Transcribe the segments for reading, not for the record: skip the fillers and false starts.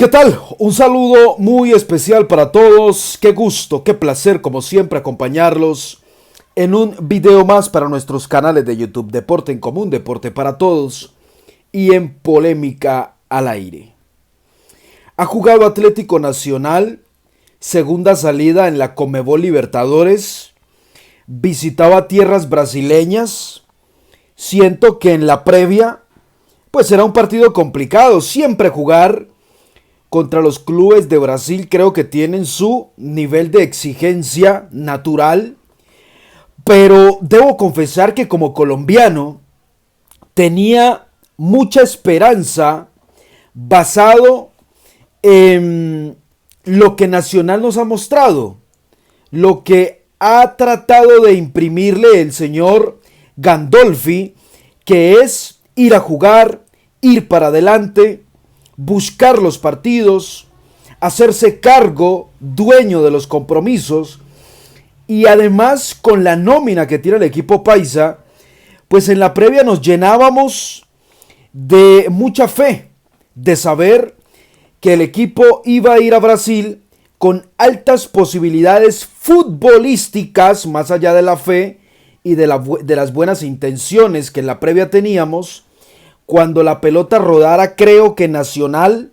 ¿Qué tal? Un saludo muy especial para todos. Qué gusto, qué placer, como siempre, acompañarlos en un video más para nuestros canales de YouTube. Deporte en Común, Deporte para Todos y en Polémica al Aire. Ha jugado Atlético Nacional, segunda salida en la Conmebol Libertadores. Visitaba tierras brasileñas. Siento que en la previa, pues será un partido complicado. Siempre jugar contra los clubes de Brasil creo que tienen su nivel de exigencia natural, pero debo confesar que como colombiano tenía mucha esperanza basado en lo que Nacional nos ha mostrado, lo que ha tratado de imprimirle el señor Gandolfi, que es ir a jugar, ir para adelante, buscar los partidos, hacerse cargo, dueño de los compromisos, y además con la nómina que tiene el equipo paisa, pues en la previa nos llenábamos de mucha fe, de saber que el equipo iba a ir a Brasil con altas posibilidades futbolísticas, más allá de la fe y de las buenas intenciones que en la previa teníamos. Cuando la pelota rodara, creo que Nacional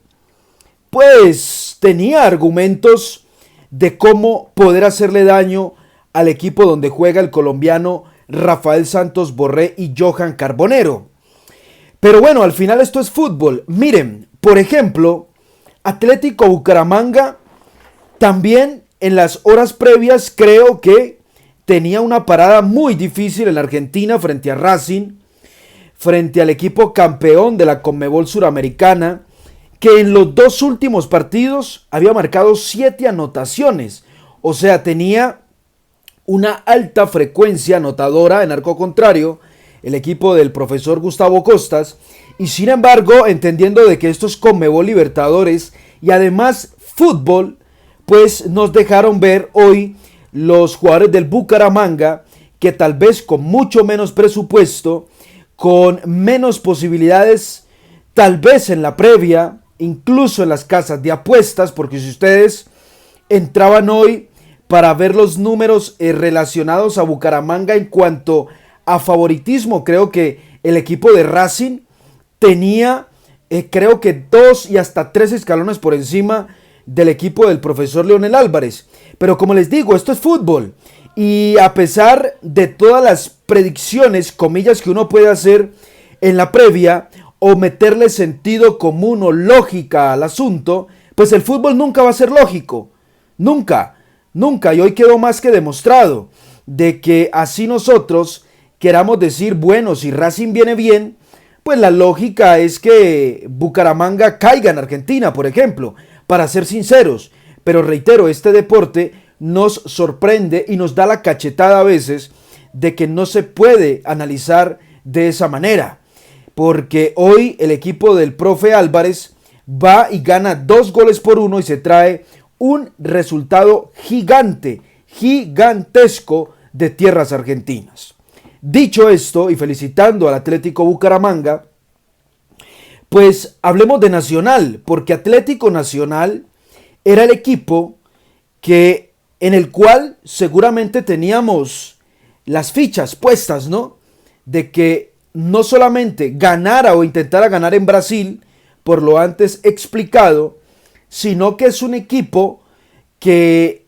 pues tenía argumentos de cómo poder hacerle daño al equipo donde juega el colombiano Rafael Santos Borré y Johan Carbonero. Pero bueno, al final esto es fútbol. Miren, por ejemplo, Atlético Bucaramanga también en las horas previas creo que tenía una parada muy difícil en la Argentina frente a Racing, frente al equipo campeón de la Conmebol Suramericana, que en los dos últimos partidos había marcado 7 anotaciones. O sea, tenía una alta frecuencia anotadora en arco contrario, el equipo del profesor Gustavo Costas, y sin embargo, entendiendo de que esto es Conmebol Libertadores y además fútbol, pues nos dejaron ver hoy los jugadores del Bucaramanga, que tal vez con mucho menos presupuesto, con menos posibilidades, tal vez en la previa, incluso en las casas de apuestas, porque si ustedes entraban hoy para ver los números relacionados a Bucaramanga en cuanto a favoritismo, creo que el equipo de Racing tenía, creo que 2 y hasta 3 escalones por encima del equipo del profesor Leonel Álvarez. Pero como les digo, esto es fútbol. Y a pesar de todas las predicciones, comillas, que uno puede hacer en la previa o meterle sentido común o lógica al asunto, pues el fútbol nunca va a ser lógico. Nunca, nunca. Y hoy quedó más que demostrado de que así nosotros queramos decir, bueno, si Racing viene bien, pues la lógica es que Bucaramanga caiga en Argentina, por ejemplo, para ser sinceros. Pero reitero, este deporte nos sorprende y nos da la cachetada a veces de que no se puede analizar de esa manera, porque hoy el equipo del profe Álvarez va y gana 2-1 y se trae un resultado gigante, gigantesco de tierras argentinas. Dicho esto y felicitando al Atlético Bucaramanga, pues hablemos de Nacional, porque Atlético Nacional era el equipo en el cual seguramente teníamos las fichas puestas, ¿no? De que no solamente ganara o intentara ganar en Brasil, por lo antes explicado, sino que es un equipo que,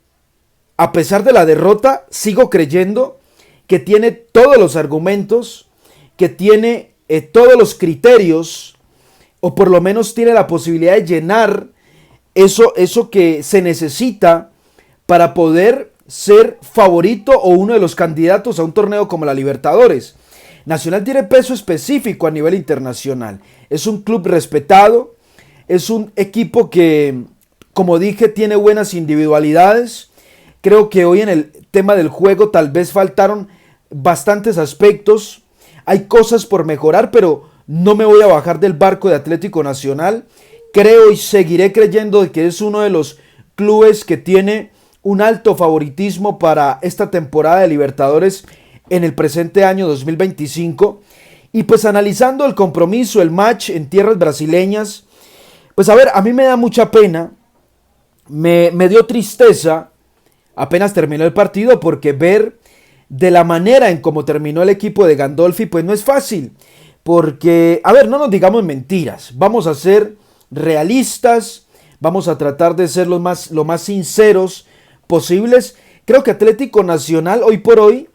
a pesar de la derrota, sigo creyendo que tiene todos los argumentos, que tiene todos los criterios, o por lo menos tiene la posibilidad de llenar eso que se necesita para poder ser favorito o uno de los candidatos a un torneo como la Libertadores. Nacional tiene peso específico a nivel internacional. Es un club respetado, es un equipo que, como dije, tiene buenas individualidades. Creo que hoy en el tema del juego tal vez faltaron bastantes aspectos. Hay cosas por mejorar, pero no me voy a bajar del barco de Atlético Nacional. Creo y seguiré creyendo de que es uno de los clubes que tiene un alto favoritismo para esta temporada de Libertadores en el presente año 2025. Y pues analizando el compromiso, el match en tierras brasileñas, Pues a ver, a mí me da mucha pena, me dio tristeza apenas terminó el partido porque ver de la manera en cómo terminó el equipo de Gandolfi pues no es fácil. Porque, a ver, no nos digamos mentiras, vamos a ser realistas, vamos a tratar de ser lo más sinceros posibles. Creo que Atlético Nacional hoy por hoy,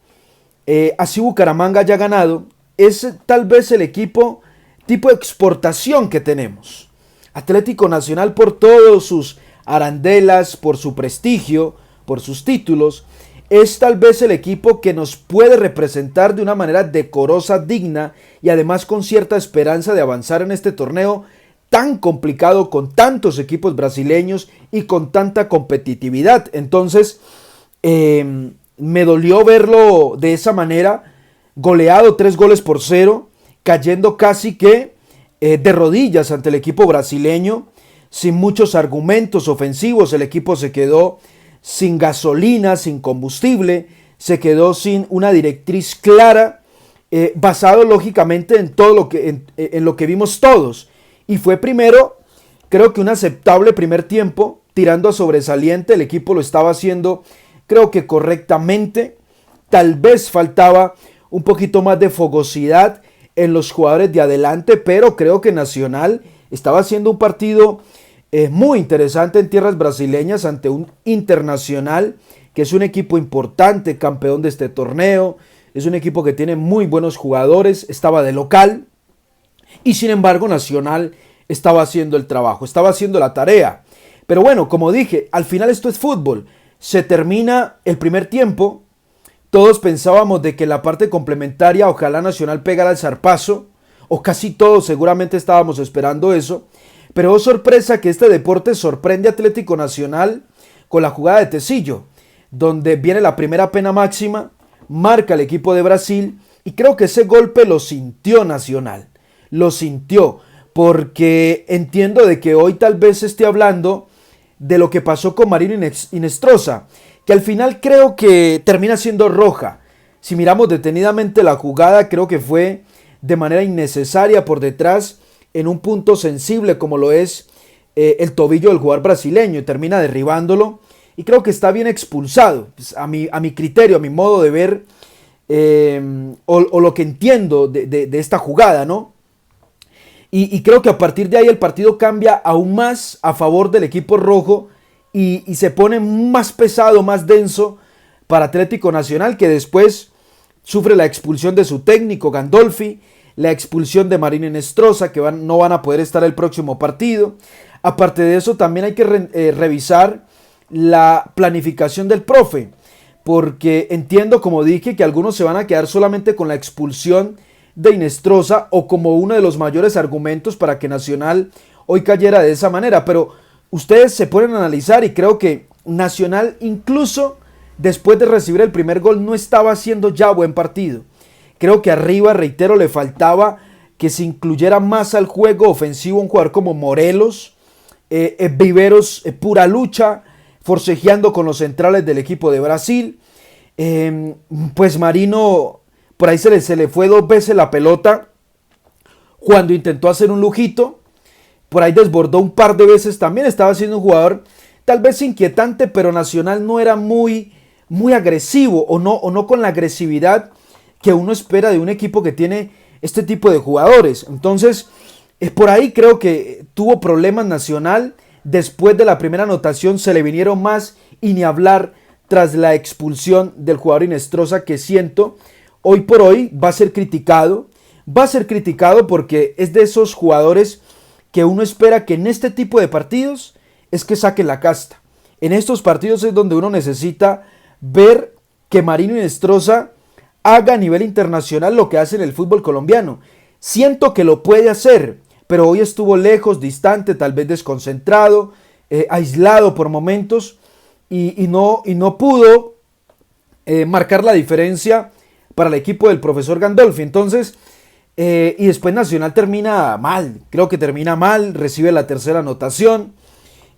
así Bucaramanga haya ganado, es tal vez el equipo tipo de exportación que tenemos. Atlético Nacional por todos sus arandelas, por su prestigio, por sus títulos, es tal vez el equipo que nos puede representar de una manera decorosa, digna y además con cierta esperanza de avanzar en este torneo tan complicado con tantos equipos brasileños y con tanta competitividad. Entonces, me dolió verlo de esa manera, goleado 3-0, cayendo casi que de rodillas ante el equipo brasileño, sin muchos argumentos ofensivos. El equipo se quedó sin gasolina, sin combustible, se quedó sin una directriz clara, basado lógicamente en todo lo que, en lo que vimos todos. Y fue primero, creo que un aceptable primer tiempo, tirando a sobresaliente. El equipo lo estaba haciendo, creo que correctamente. Tal vez faltaba un poquito más de fogosidad en los jugadores de adelante, pero creo que Nacional estaba haciendo un partido muy interesante en tierras brasileñas ante un Internacional, que es un equipo importante, campeón de este torneo, es un equipo que tiene muy buenos jugadores, estaba de local, y sin embargo Nacional estaba haciendo el trabajo, estaba haciendo la tarea. Pero bueno, como dije, al final esto es fútbol. Se termina el primer tiempo, todos pensábamos de que la parte complementaria ojalá Nacional pegara el zarpazo, o casi todos seguramente estábamos esperando eso. Pero oh sorpresa que este deporte sorprende a Atlético Nacional con la jugada de Tecillo, donde viene la primera pena máxima, marca el equipo de Brasil y creo que ese golpe lo sintió Nacional, lo sintió, porque entiendo de que hoy tal vez esté hablando de lo que pasó con Marino Inestrosa, que al final creo que termina siendo roja. Si miramos detenidamente la jugada, creo que fue de manera innecesaria por detrás, en un punto sensible como lo es el tobillo del jugador brasileño, y termina derribándolo, y creo que está bien expulsado, pues, a mi criterio, a mi modo de ver, o lo que entiendo de esta jugada, ¿no? Y creo que a partir de ahí el partido cambia aún más a favor del equipo rojo, y se pone más pesado, más denso para Atlético Nacional, que después sufre la expulsión de su técnico Gandolfi, la expulsión de Marino Inestrosa, que no van a poder estar el próximo partido. Aparte de eso, también hay que revisar la planificación del profe, porque entiendo, como dije, que algunos se van a quedar solamente con la expulsión de Inestrosa o como uno de los mayores argumentos para que Nacional hoy cayera de esa manera, pero ustedes se pueden analizar y creo que Nacional, incluso después de recibir el primer gol, no estaba haciendo ya buen partido. Creo que arriba, reitero, le faltaba que se incluyera más al juego ofensivo un jugador como Morelos, Viveros, pura lucha, forcejeando con los centrales del equipo de Brasil. Pues Marino, por ahí se le fue 2 veces la pelota cuando intentó hacer un lujito. Por ahí desbordó un par de veces también. Estaba siendo un jugador tal vez inquietante, pero Nacional no era muy agresivo o no con la agresividad que uno espera de un equipo que tiene este tipo de jugadores. Entonces, por ahí creo que tuvo problemas Nacional. Después de la primera anotación se le vinieron más, y ni hablar tras la expulsión del jugador Inestrosa, que siento hoy por hoy va a ser criticado. Va a ser criticado porque es de esos jugadores que uno espera que en este tipo de partidos es que saquen la casta. En estos partidos es donde uno necesita ver que Marino Inestrosa haga a nivel internacional lo que hace en el fútbol colombiano. Siento que lo puede hacer, pero hoy estuvo lejos, distante, tal vez desconcentrado, aislado por momentos, y no pudo marcar la diferencia para el equipo del profesor Gandolfi. Entonces, y después Nacional termina mal, creo que termina mal, recibe la tercera anotación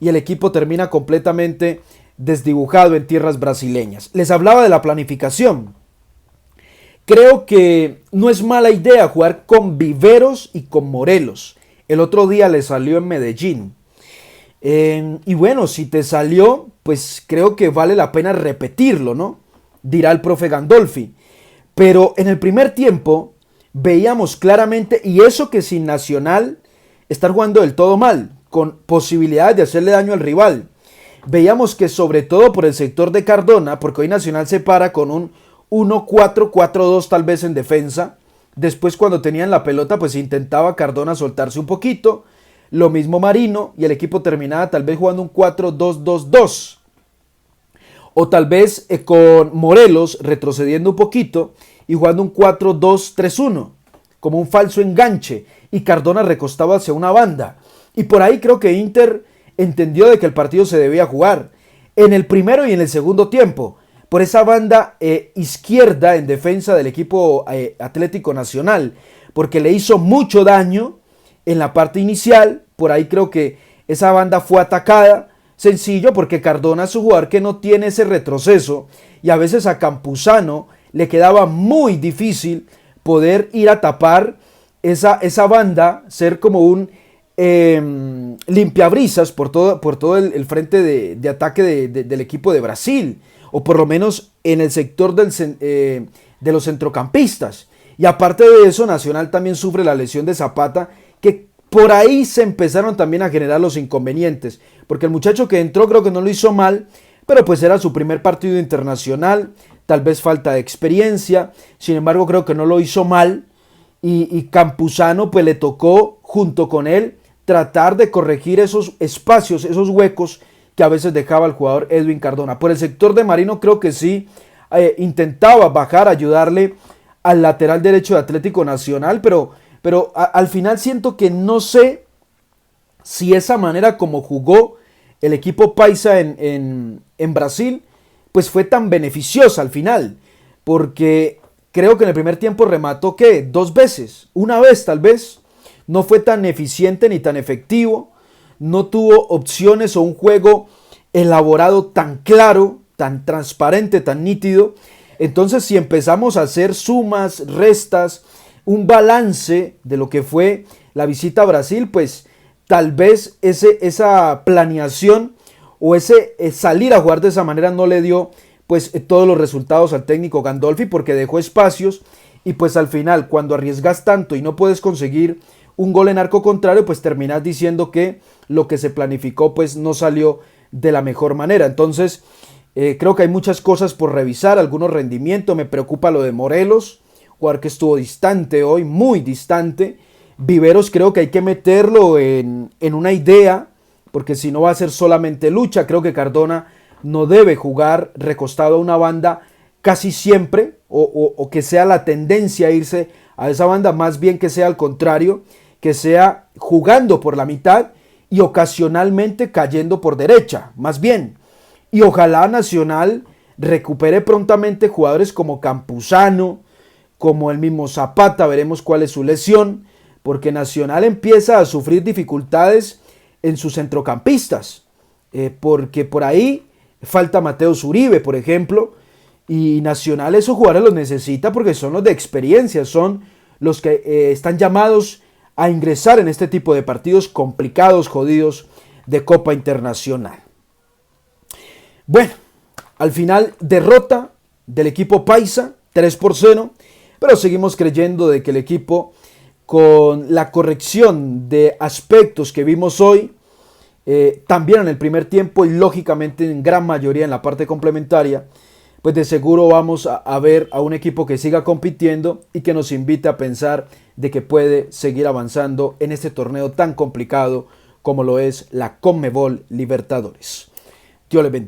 y el equipo termina completamente desdibujado en tierras brasileñas. Les hablaba de la planificación. Creo que no es mala idea jugar con Viveros y con Morelos. El otro día le salió en Medellín. Y bueno, si te salió, pues creo que vale la pena repetirlo, ¿no? Dirá el profe Gandolfi. Pero en el primer tiempo veíamos claramente, y eso que sin Nacional estar jugando del todo mal, con posibilidades de hacerle daño al rival. Veíamos que sobre todo por el sector de Cardona, porque hoy Nacional se para con un 1-4-4-2 tal vez en defensa. Después cuando tenían la pelota pues intentaba Cardona soltarse un poquito. Lo mismo Marino y el equipo terminaba tal vez jugando un 4-2-2-2. O tal vez con Morelos retrocediendo un poquito y jugando un 4-2-3-1, como un falso enganche, y Cardona recostado hacia una banda. Y por ahí creo que Inter entendió de que el partido se debía jugar en el primero y en el segundo tiempo, por esa banda izquierda en defensa del equipo Atlético Nacional, porque le hizo mucho daño en la parte inicial. Por ahí creo que esa banda fue atacada. Sencillo, porque Cardona es un jugador que no tiene ese retroceso y a veces a Campuzano le quedaba muy difícil poder ir a tapar esa banda, ser como un limpiabrisas por todo el frente de ataque del equipo de Brasil, o por lo menos en el sector de los centrocampistas. Y aparte de eso, Nacional también sufre la lesión de Zapata, que por ahí se empezaron también a generar los inconvenientes, porque el muchacho que entró creo que no lo hizo mal, pero pues era su primer partido internacional, tal vez falta de experiencia. Sin embargo creo que no lo hizo mal, y Campuzano pues le tocó junto con él tratar de corregir esos espacios, esos huecos que a veces dejaba el jugador Edwin Cardona. Por el sector de Marino creo que sí intentaba bajar, ayudarle al lateral derecho de Atlético Nacional, pero al final siento que no sé si esa manera como jugó el equipo paisa en Brasil, pues fue tan beneficiosa al final, porque creo que en el primer tiempo remató, ¿qué? 2 veces, una vez tal vez, no fue tan eficiente ni tan efectivo, no tuvo opciones o un juego elaborado tan claro, tan transparente, tan nítido. Entonces si empezamos a hacer sumas, restas, un balance de lo que fue la visita a Brasil, pues tal vez esa planeación o ese salir a jugar de esa manera no le dio pues todos los resultados al técnico Gandolfi, porque dejó espacios y pues al final cuando arriesgas tanto y no puedes conseguir un gol en arco contrario, pues terminas diciendo que lo que se planificó pues no salió de la mejor manera. Entonces creo que hay muchas cosas por revisar, algunos rendimientos. Me preocupa lo de Morelos, jugador que estuvo distante hoy, muy distante. Viveros creo que hay que meterlo en una idea, porque si no va a ser solamente lucha. Creo que Cardona no debe jugar recostado a una banda casi siempre, o que sea la tendencia a irse a esa banda, más bien que sea al contrario, que sea jugando por la mitad y ocasionalmente cayendo por derecha, más bien. Y ojalá Nacional recupere prontamente jugadores como Campuzano, como el mismo Zapata. Veremos cuál es su lesión, porque Nacional empieza a sufrir dificultades en sus centrocampistas, porque por ahí falta Mateus Uribe, por ejemplo, y Nacional esos jugadores los necesita porque son los de experiencia, son los que están llamados a ingresar en este tipo de partidos complicados, jodidos, de Copa Internacional. Bueno, al final derrota del equipo paisa, 3-0, pero seguimos creyendo de que el equipo, con la corrección de aspectos que vimos hoy, también en el primer tiempo y lógicamente en gran mayoría en la parte complementaria, pues de seguro vamos a ver a un equipo que siga compitiendo y que nos invite a pensar de que puede seguir avanzando en este torneo tan complicado como lo es la Conmebol Libertadores. Dios les bendiga.